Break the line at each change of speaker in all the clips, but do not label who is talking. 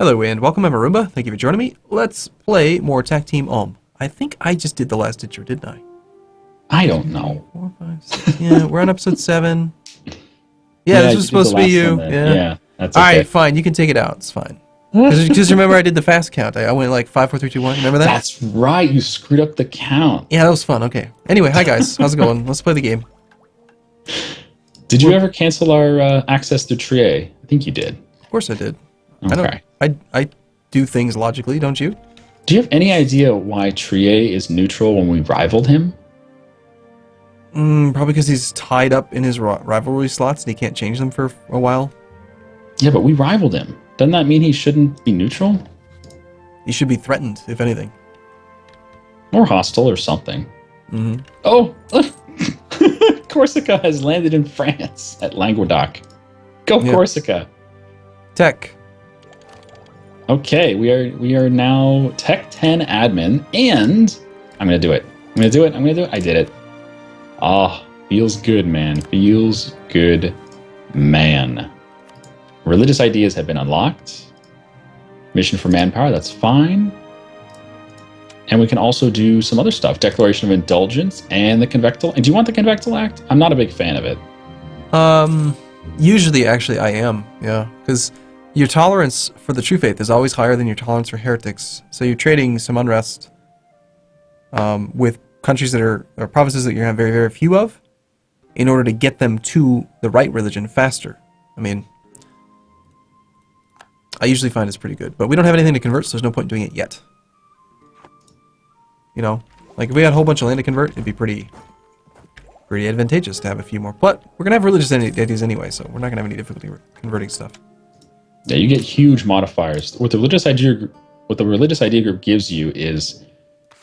Hello and welcome, I'm Arumba. Thank you for joining me. Let's play more TacTeam Ulm. I think I just did the last intro, didn't I?
I don't know.
4, 5, 6. Yeah, we're on episode 7. Yeah, this was supposed to be you.
Yeah, that's
okay.
okay.
Alright, fine. You can take it out. It's fine. Because remember I did the fast count. I went like 5, 4, 3, 2, 1. Remember that?
That's right. You screwed up the count.
Yeah, that was fun. Okay. Anyway, hi guys. How's it going? Let's play the game.
Did you ever cancel our access to Trier? I think you did.
Of course I did.
Okay.
I do things logically, don't you?
Do you have any idea why Trier is neutral when we rivaled him?
Probably because he's tied up in his rivalry slots and he can't change them for a while.
Yeah, but we rivaled him. Doesn't that mean he shouldn't be neutral?
He should be threatened, if anything.
Or hostile or something.
Mm-hmm.
Oh! Corsica has landed in France at Languedoc. Go
Yep.
Corsica!
Tech.
Okay, we are now Tech 10 admin, and I'm gonna do it. I'm gonna do it. I did it. Ah, feels good, man. Feels good, man. Religious ideas have been unlocked. Mission for manpower, that's fine. And we can also do some other stuff. Declaration of Indulgence and the Convectal. And do you want the Convectal Act? I'm not a big fan of it.
Usually, actually, I am. Yeah, because your tolerance for the true faith is always higher than your tolerance for heretics. So you're trading some unrest with countries that are, or provinces that you have very, very few of, in order to get them to the right religion faster. I mean, I usually find it's pretty good, but we don't have anything to convert, so there's no point in doing it yet. You know, like if we had a whole bunch of land to convert, it'd be pretty advantageous to have a few more. But we're gonna have religious deities anyway, so we're not gonna have any difficulty converting stuff.
Yeah, you get huge modifiers. What the religious idea group gives you is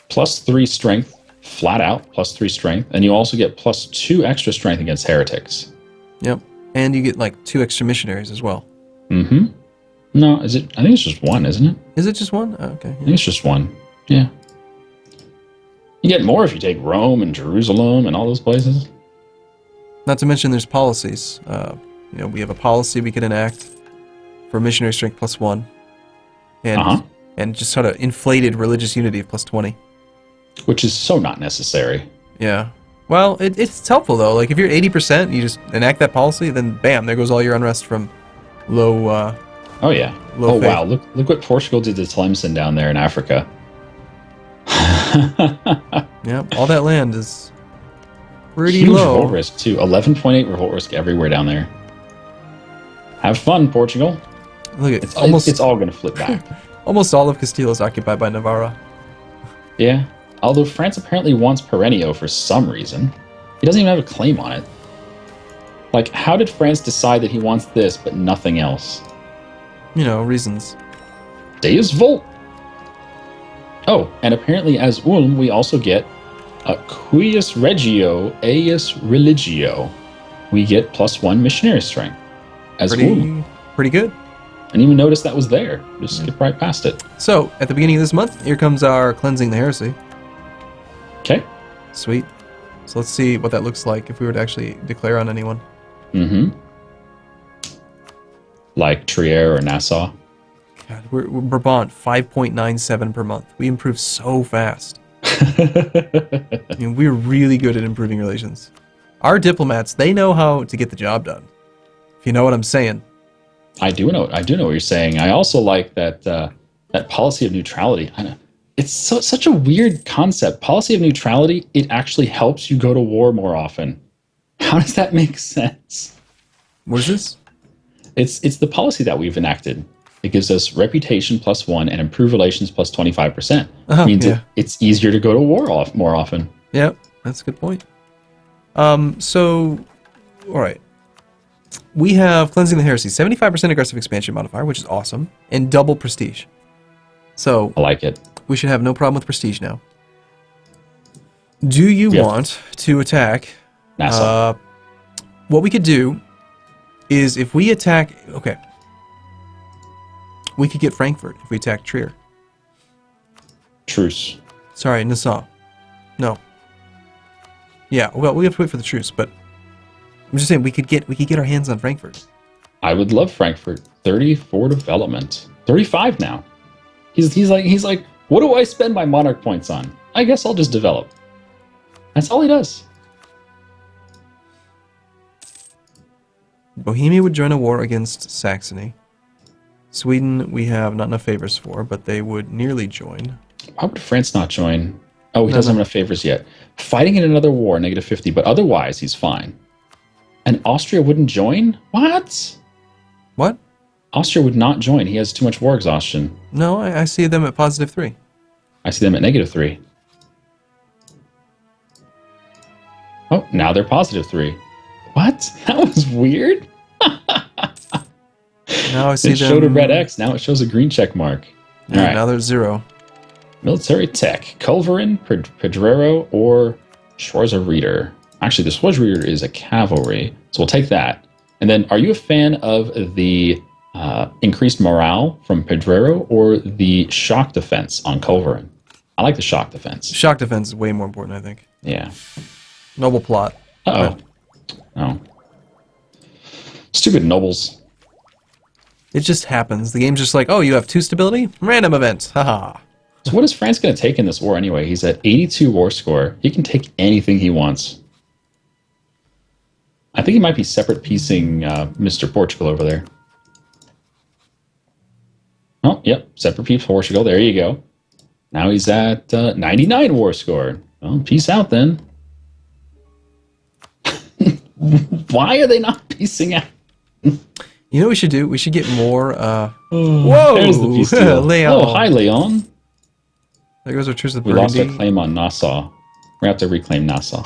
+3 strength, flat out +3 strength, and you also get +2 extra strength against heretics.
Yep, and you get like 2 extra missionaries as well.
Mm-hmm. No, is it? I think it's just 1, isn't it?
Is it just 1? Oh, okay.
I think it's just 1. Yeah. You get more if you take Rome and Jerusalem and all those places.
Not to mention there's policies. You know, we have a policy we can enact for missionary strength +1, and just sort of inflated religious unity of +20.
Which is so not necessary.
Yeah. Well, it's helpful though. Like if you're 80%, you just enact that policy, then bam, there goes all your unrest from low.
Oh yeah.
Low faith.
Wow. Look what Portugal did to Tlemcen down there in Africa.
Yeah, all that land is pretty
Huge
low.
revolt risk too. 11.8 revolt risk everywhere down there. Have fun, Portugal.
Look,
It's all going to flip back.
almost all of Castile is occupied by Navarra.
Yeah. Although France apparently wants Perenio for some reason. He doesn't even have a claim on it. Like, how did France decide that he wants this but nothing else?
You know, reasons.
Deus Volt. Oh, and apparently as Ulm, we also get a Cuius Regio Eius Religio. We get +1 missionary strength as Ulm.
Pretty good.
I didn't even notice that was there. Just skip right past it.
So, at the beginning of this month, here comes our Cleansing the Heresy.
Okay.
Sweet. So let's see what that looks like if we were to actually declare on anyone.
Mm-hmm. Like Trier or Nassau.
God, we're Brabant, 5.97 per month. We improve so fast. I mean, we're really good at improving relations. Our diplomats, they know how to get the job done. If you know what I'm saying.
I do know what you're saying. I also like that that policy of neutrality. I know, it's such a weird concept. Policy of neutrality, it actually helps you go to war more often. How does that make sense?
What is this?
It's the policy that we've enacted. It gives us reputation +1 and improved relations +25%.
Oh,
means
yeah.
it's easier to go to war more often.
Yep, that's a good point. So, all right. We have Cleansing the Heresy, 75% aggressive expansion modifier, which is awesome, and double prestige. So,
I like it.
we should have no problem with prestige now. Do you want to attack?
Nassau.
What we could do is if we attack... Okay. We could get Frankfurt if we attack Trier.
Truce.
Sorry, Nassau. No. Yeah, well, we have to wait for the truce, but I'm just saying we could get our hands on Frankfurt.
I would love Frankfurt. 34 development. 35 now. He's like, what do I spend my monarch points on? I guess I'll just develop. That's all he does.
Bohemia would join a war against Saxony. Sweden, we have not enough favors for, but they would nearly join.
Why would France not join? Oh, he doesn't
No.
have enough favors yet. Fighting in another war, -50, but otherwise he's fine. And Austria wouldn't join? What?
What?
Austria would not join. He has too much war exhaustion.
No, I see them at +3.
I see them at -3. Oh, now they're +3. What? That was weird.
Now I see
It
them.
showed a red X. Now it shows a green check mark. All
Yeah,
right.
now there's 0.
Military tech. Culverin, Pedrero, or Schwarzer-Rieder. Actually, the Schwarzer-Rieder is a cavalry, so we'll take that. And then, are you a fan of the increased morale from Pedrero or the shock defense on Culverin? I like the shock defense.
Shock defense is way more important, I think.
Yeah.
Noble plot.
Uh-oh. Oh. Stupid nobles.
It just happens. The game's just like, oh, you have 2 stability? Random event. Haha.
So what is France going to take in this war anyway? He's at 82 war score. He can take anything he wants. I think he might be separate piecing Mr. Portugal over there. Oh, yep. Separate piece Portugal. There you go. Now he's at 99 war score. Well, peace out then. Why are they not piecing out?
You know what we should do? We should get more,
Whoa! There's the peace deal.
Leon.
Oh, hi, Leon.
There goes our truce with
We lost our
Burgundy.
claim on Nassau. We're going to have to reclaim Nassau.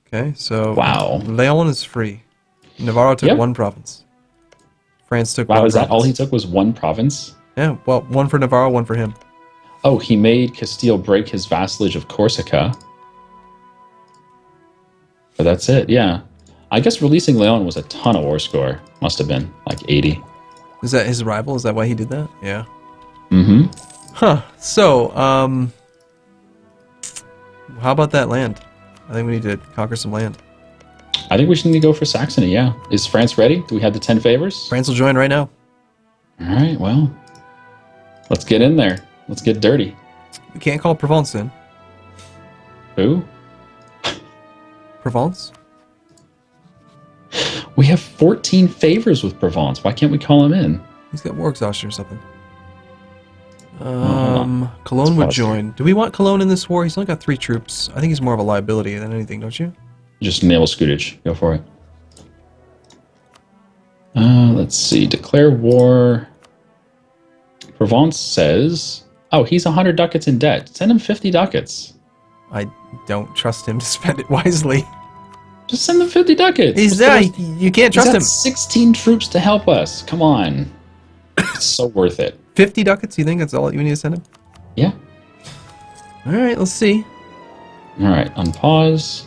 Okay, so
Wow.
Leon is free. Navarro took
Yep.
1 province. France took
Wow,
1
is that all he
province.
took was 1 province?
Yeah, well, 1 for Navarro, 1 for him.
Oh, he made Castile break his vassalage of Corsica. But that's it, yeah. I guess releasing Leon was a ton of war score. Must have been like 80.
Is that his rival? Is that why he did that? Yeah.
Mm-hmm.
Huh. So, how about that land? I think we need to conquer some land.
I think we should need to go for Saxony, yeah. Is France ready? Do we have the 10 favors?
France will join right now.
All right, well, let's get in there. Let's get dirty.
We can't call Provence in.
Who?
Provence?
We have 14 favors with Provence. Why can't we call him in?
He's got war exhaustion or something.
hold on.
Cologne would
pause here.
join. Do we want Cologne in this war? He's only got 3 troops. I think he's more of a liability than anything, don't you?
Just naval scootage. Go for it. Let's see. Declare war. Provence says, oh, he's 100 ducats in debt. Send him 50 ducats.
I don't trust him to spend it wisely.
Just send them 50 ducats.
He's there. You can't
He's
trust
got
him.
16 troops to help us. Come on. It's so worth it.
50 ducats? You think that's all you need to send him?
Yeah.
All right, let's see.
All right. Unpause.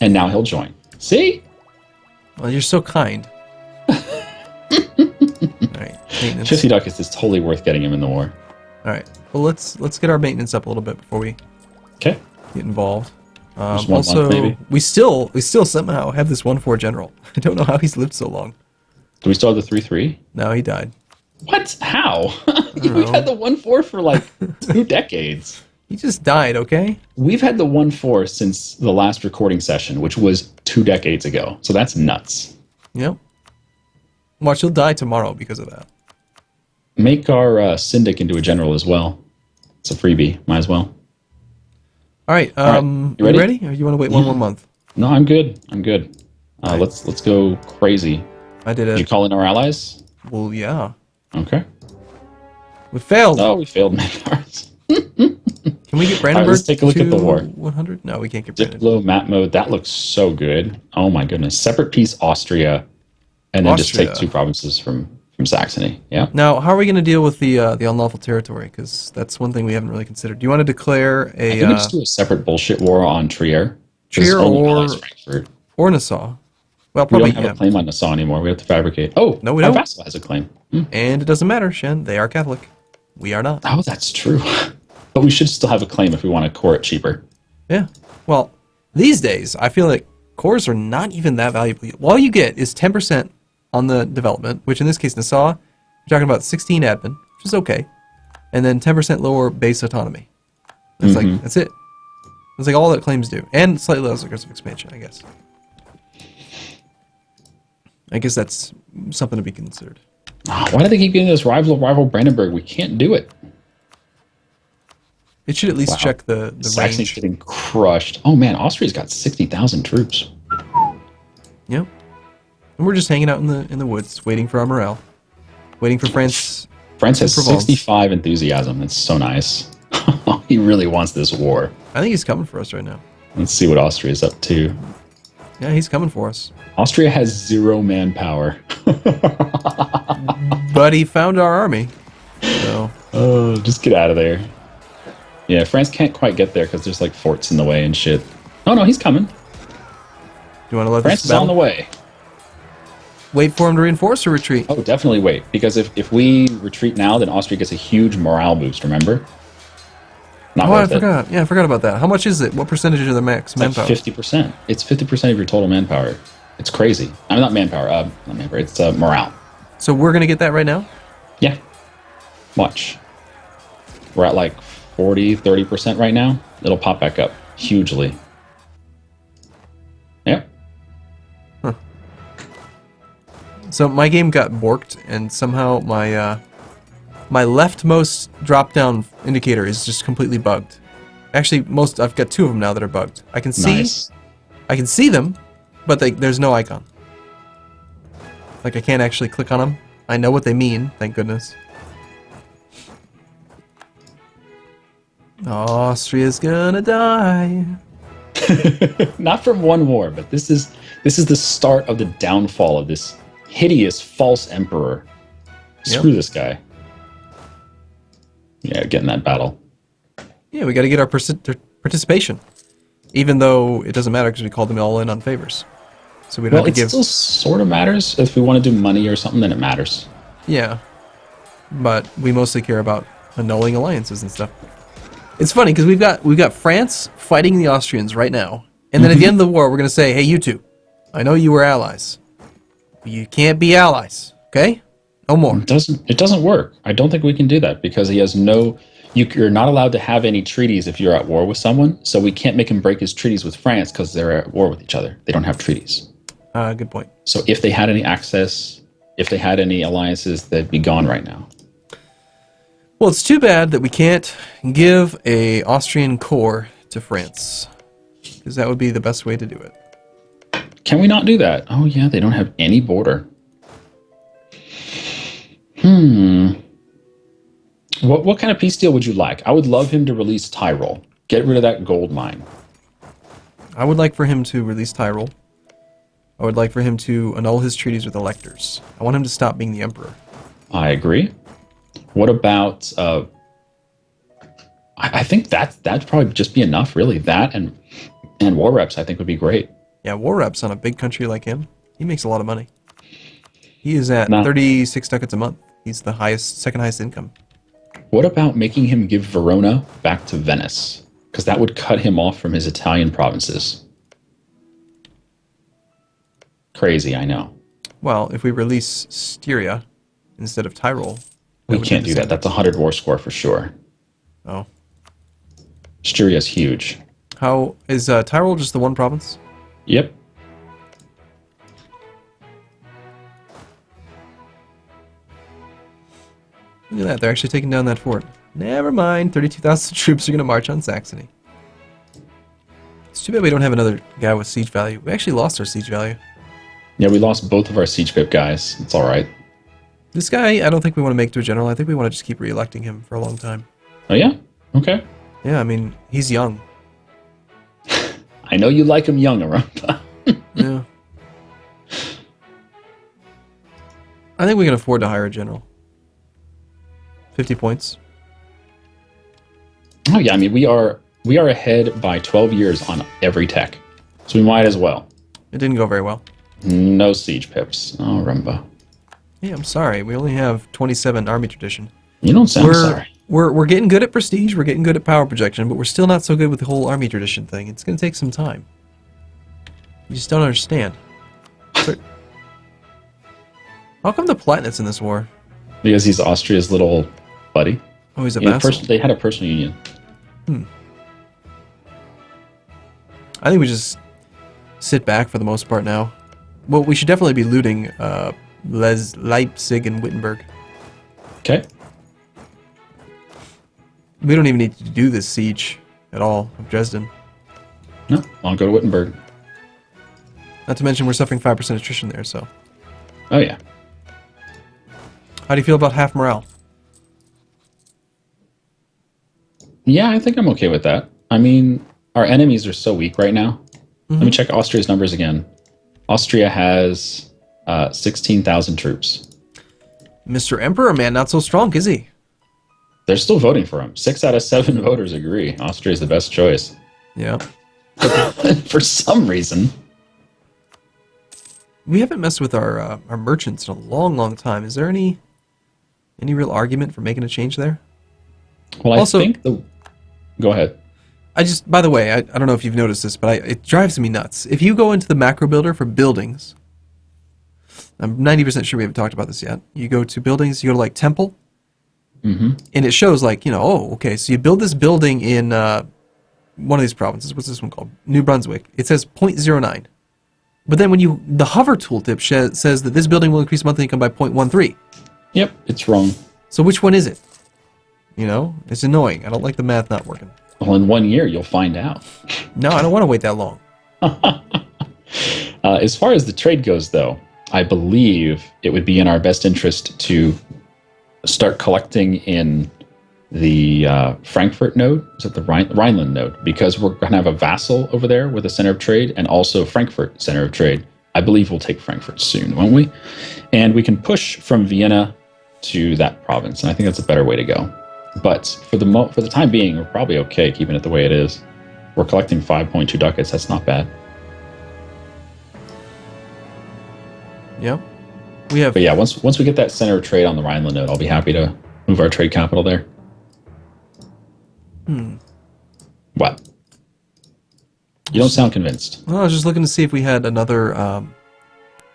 And now he'll join. See?
Well, you're so kind. All right, maintenance.
50 ducats is totally worth getting him in the war.
All right. Well, let's get our maintenance up a little bit before we
Okay.
get involved.
Just 1
Also,
month, maybe.
we still somehow have this 1-4 general. I don't know how he's lived so long.
Do we still have the 3-3?
No, he died.
What? How?
know.
We've had the 1-4 for like 2 decades.
He just died. Okay.
We've had the 1-4 since the last recording session, which was 2 decades ago. So that's nuts.
Yep. Watch, he'll die tomorrow because of that.
Make our syndic into a general as well. It's a freebie. Might as well.
All right.
right,
You
you ready?
ready? Or you want to wait one more month?
No, I'm good. I'm good.
Right.
Let's go crazy.
I did
Did you
it.
call in our allies?
Well, yeah.
Okay.
We failed.
Oh, we failed make ours.
Can we get Brandenburg?
All right, let's take a look
to
at the war.
100? No, we can't get Brandenburg.
Diplo map mode. That looks so good. Oh my goodness. Separate piece Austria, and then just take
Austria.
2 provinces from Saxony. Yeah.
Now, how are we going to deal with the unlawful territory? Because that's one thing we haven't really considered. Do you want to declare
I
a
think we just do a separate bullshit war on Trier. Because
Trier
only
or-
allies Frankfurt.
or Nassau? Well,
We
probably
don't have
yeah.
a claim on Nassau anymore. We have to fabricate. Oh,
No, we
our
don't.
vassal has a claim.
And it doesn't matter, Shen. They are Catholic. We are not.
Oh, that's true. But we should still have a claim if we want to core it cheaper.
Yeah. Well, these days, I feel like cores are not even that valuable. All you get is 10% on the development, which in this case, Nassau, you're talking about 16 admin, which is okay, and then 10% lower base autonomy. It's like, that's it. That's like all that claims do. And slightly less aggressive expansion, I guess. I guess that's something to be considered.
Why do they keep getting this rival Brandenburg? We can't do it.
It should at least check the
Saxony's
range.
getting crushed. Oh man, Austria's got 60,000 troops.
Yep. And we're just hanging out in the woods, waiting for our morale. Waiting for France.
France has
Provence.
65 enthusiasm. That's so nice. He really wants this war.
I think he's coming for us right now.
Let's see what Austria's up to.
Yeah, he's coming for us.
Austria has 0 manpower.
But he found our army. So.
Oh, just get out of there. Yeah, France can't quite get there because there's like forts in the way and shit. Oh no, he's coming.
Do you want to let
France
this
is on the way.
Wait for him to reinforce or retreat?
Oh, definitely wait. Because if we retreat now, then Austria gets a huge morale boost, remember? Not
I
worth it.
forgot. Yeah, I forgot about that. How much is it? What percentage of the max
It's like
manpower?
50%. It's 50% of your total manpower. It's crazy. I mean, not manpower. Not manpower. It's morale.
So we're going to get that right now?
Yeah. Watch. We're at like 40, 30% right now. It'll pop back up hugely. Yep.
So my game got borked, and somehow my my leftmost drop-down indicator is just completely bugged. Actually, I've got 2 of them now that are bugged. I can see,
Nice.
I can see them, but there's no icon. Like I can't actually click on them. I know what they mean, thank goodness. Austria's gonna die.
Not from one war, but this is the start of the downfall of this hideous false emperor. Screw this guy. Yeah, get in that battle.
Yeah, we got to get our participation, even though it doesn't matter because we called them all in on favors. So we don't
Well,
have
it
to give.
still sort of matters. If we want to do money or something, then it matters.
Yeah, but we mostly care about annulling alliances and stuff. It's funny because we've got France fighting the Austrians right now, and then at the end of the war, we're gonna say, "Hey, you two, I know you were allies, but you can't be allies, okay? No more."
It doesn't work. I don't think we can do that because he has no. You're not allowed to have any treaties if you're at war with someone. So we can't make him break his treaties with France because they're at war with each other. They don't have treaties.
Good point.
So if they had any access, if they had any alliances, they'd be gone right now.
Well, it's too bad that we can't give a Austrian corps to France, because that would be the best way to do it.
Can we not do that? Oh yeah, they don't have any border. What kind of peace deal would you like? I would love him to release Tyrol. Get rid of that gold mine.
I would like for him to release Tyrol. I would like for him to annul his treaties with electors. I want him to stop being the emperor.
I agree. What about? I think that'd probably just be enough, really. That and war reps, I think, would be great.
Yeah, war reps on a big country like him. He makes a lot of money. He is at
Nah.
36 ducats a month. He's the second highest income.
What about making him give Verona back to Venice? Because that would cut him off from his Italian provinces. Crazy, I know.
Well, if we release Styria instead of Tyrol,
We can't do that. That's a 100 war score for sure.
Oh,
Styria's huge.
how is Tyrol just the one province?
Yep.
Look at that, they're actually taking down that fort. Never mind, 32,000 troops are going to march on Saxony. It's too bad we don't have another guy with siege value. We actually lost our siege value.
Yeah, we lost both of our siege pip guys. It's all right.
This guy, I don't think we want to make to a general. I think we want to just keep re-electing him for a long time.
Oh yeah? Okay.
Yeah, I mean, he's young.
I know you like him young, Arumba.
Yeah. I think we can afford to hire a general. 50 points.
Oh yeah, I mean we are ahead by 12 years on every tech. So we might as well.
It didn't go very well.
No siege pips. Oh, Arumba.
Yeah, I'm sorry. We only have 27 army tradition.
You don't sound sorry.
We're getting good at prestige, we're getting good at power projection, but we're still not so good with the whole army tradition thing. It's going to take some time. You just don't understand. How come the Palatinate in this war?
Because he's Austria's little buddy.
Oh, he's a vassal.
They had a personal union.
I think we just sit back for the most part now. Well, we should definitely be looting Leipzig and Wittenberg.
Okay.
We don't even need to do this siege at all of Dresden.
No, I'll go to Wittenberg.
Not to mention we're suffering 5% attrition there, so.
Oh, yeah.
How do you feel about half morale?
Yeah, I think I'm okay with that. I mean, our enemies are so weak right now. Let me check Austria's numbers again. Austria has 16,000 troops.
Mr. Emperor, man, not so strong, is he?
They're still voting for him. 6 out of 7 voters agree. Austria is the best choice.
Yeah.
For some reason.
We haven't messed with our merchants in a long, long time. Is there any real argument for making a change there?
Well,
Also,
I think the... Go ahead.
By the way, I don't know if you've noticed this, but it drives me nuts. If you go into the macro builder for buildings, I'm 90% sure we haven't talked about this yet. You go to buildings, you go to like temple, and it shows like, oh, okay, so you build this building in one of these provinces. What's this one called? New Brunswick. It says 0.09. But then when the hover tooltip says that this building will increase monthly income by 0.13.
Yep, it's wrong.
So which one is it? It's annoying. I don't like the math not working.
Well, in 1 year, you'll find out.
No, I don't want to wait that long.
As far as the trade goes, though, I believe it would be in our best interest to start collecting in the Frankfurt node, is it the Rhineland node? Because we're going to have a vassal over there with a center of trade and also Frankfurt center of trade. I believe we'll take Frankfurt soon, won't we? And we can push from Vienna to that province, and I think that's a better way to go. But for the time being, we're probably okay keeping it the way it is. We're collecting 5.2 ducats. That's not bad.
Yeah. We have.
But yeah, once we get that center of trade on the Rhineland node, I'll be happy to move our trade capital there. What? You don't sound convinced.
Well, I was just looking to see if we had another.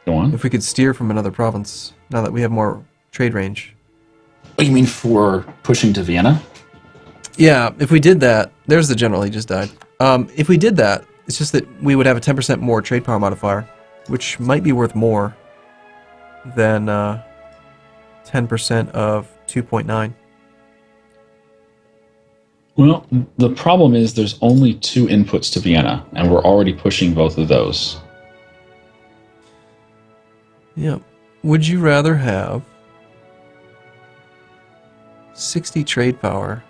Go on.
If we could steer from another province now that we have more trade range.
Oh, you mean for pushing to Vienna?
Yeah, if we did that, there's the general, he just died. If we did that, it's just that we would have a 10% more trade power modifier, which might be worth more than 10% of 2.9.
Well, the problem is there's only 2 inputs to Vienna, and we're already pushing both of those.
Yeah. Would you rather have 60 trade power?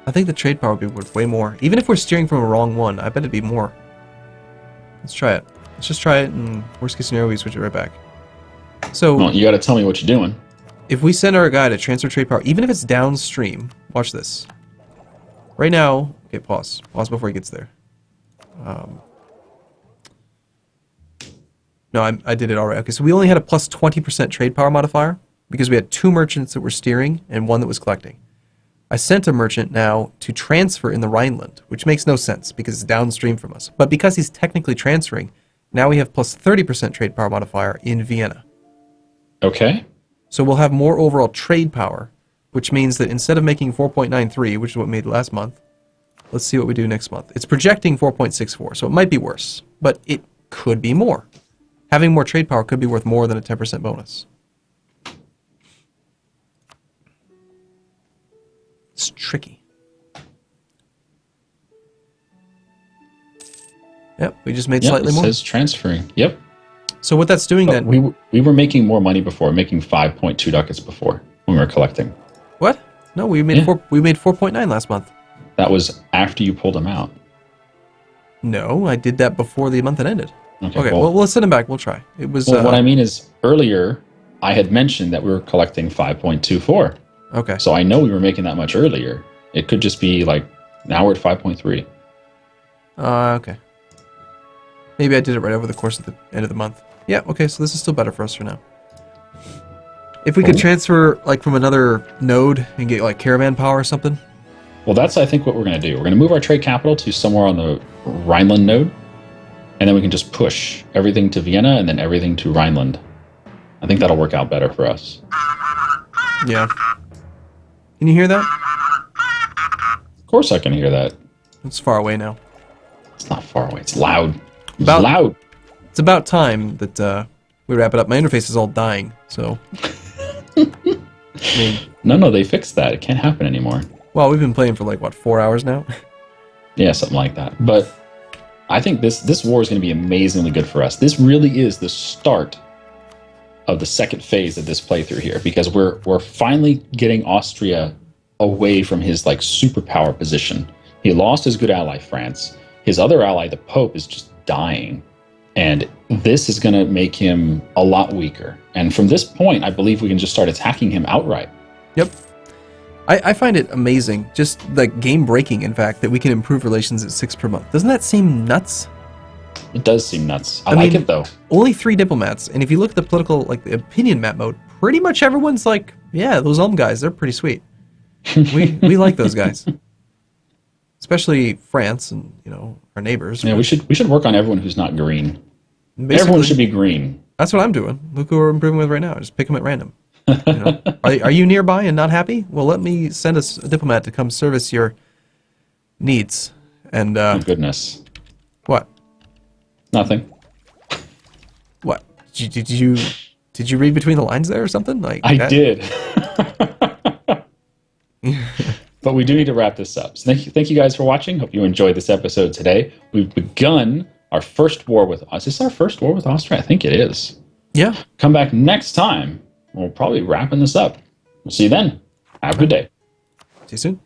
I think the trade power would be worth way more. Even if we're steering from a wrong one, I bet it'd be more. Let's try it. Let's just try it, and worst case scenario, we switch it right back. So,
well, you got to tell me what you're doing.
If we send our guy to transfer trade power, even if it's downstream, watch this. Right now, okay, pause. Pause before he gets there. No, I did it already. Okay, so we only had a plus 20% trade power modifier because we had 2 merchants that were steering and 1 that was collecting. I sent a merchant now to transfer in the Rhineland, which makes no sense because it's downstream from us. But because he's technically transferring, now we have plus 30% trade power modifier in Vienna.
Okay.
So we'll have more overall trade power, which means that instead of making 4.93, which is what we made last month, let's see what we do next month. It's projecting 4.64, so it might be worse, but it could be more. Having more trade power could be worth more than a 10% bonus. It's tricky. Yep, we just made slightly more.
It says transferring. Yep.
So what that's doing then...
We were making more money before, making 5.2 ducats before when we were collecting.
What? No, we made 4.9 last month.
That was after you pulled them out.
No, I did that before the month had ended. Okay,
well,
well, let's send him back. We'll try. It was.
Well, what I mean is, earlier I had mentioned that we were collecting 5.24.
Okay.
So I know we were making that much earlier. It could just be like now we're at 5.3.
Okay. Maybe I did it right over the course of the end of the month. Yeah. Okay. So this is still better for us for now. If we could transfer like from another node and get like caravan power or something.
Well, that's I think what we're going to do. We're going to move our trade capital to somewhere on the Rhineland node. and then we can just push everything to Vienna and then everything to Rhineland. I think that'll work out better for us.
Yeah. Can you hear that?
Of course I can hear that.
It's far away now.
It's not far away. It's loud. It's
About-
loud.
It's about time that we wrap it up. My interface is all dying, so... I mean,
No, they fixed that. It can't happen anymore.
well, we've been playing for like, what, 4 hours now?
Yeah, something like that. But I think this war is going to be amazingly good for us. This really is the start of the second phase of this playthrough here, because we're finally getting Austria away from his like superpower position. He lost his good ally France. His other ally, the Pope, is just dying. And this is going to make him a lot weaker. And from this point, I believe we can just start attacking him outright.
Yep. I find it amazing, just like game-breaking, in fact, that we can improve relations at 6 per month. Doesn't that seem nuts?
It does seem nuts. I
mean,
like it, though.
Only 3 diplomats, and if you look at the political, like the opinion map mode, pretty much everyone's like, yeah, those Ulm guys, they're pretty sweet. We like those guys. Especially France and, you know, our neighbors.
Yeah, we should work on everyone who's not green.
Basically,
Everyone should be green.
That's what I'm doing. Look who we're improving with right now. Just pick them at random. You know? Are you nearby and not happy? Well, let me send us a diplomat to come service your needs. And
Oh, goodness.
what?
Nothing.
What? Did you read between the lines there or something? Like
I
that?
did. But we do need to wrap this up. So thank you guys for watching. Hope you enjoyed this episode today. We've begun our first war with... Is this our first war with Austria? I think it is.
Yeah.
Come back next time. We'll probably wrapping this up. We'll see you then. Have a good day.
See you soon.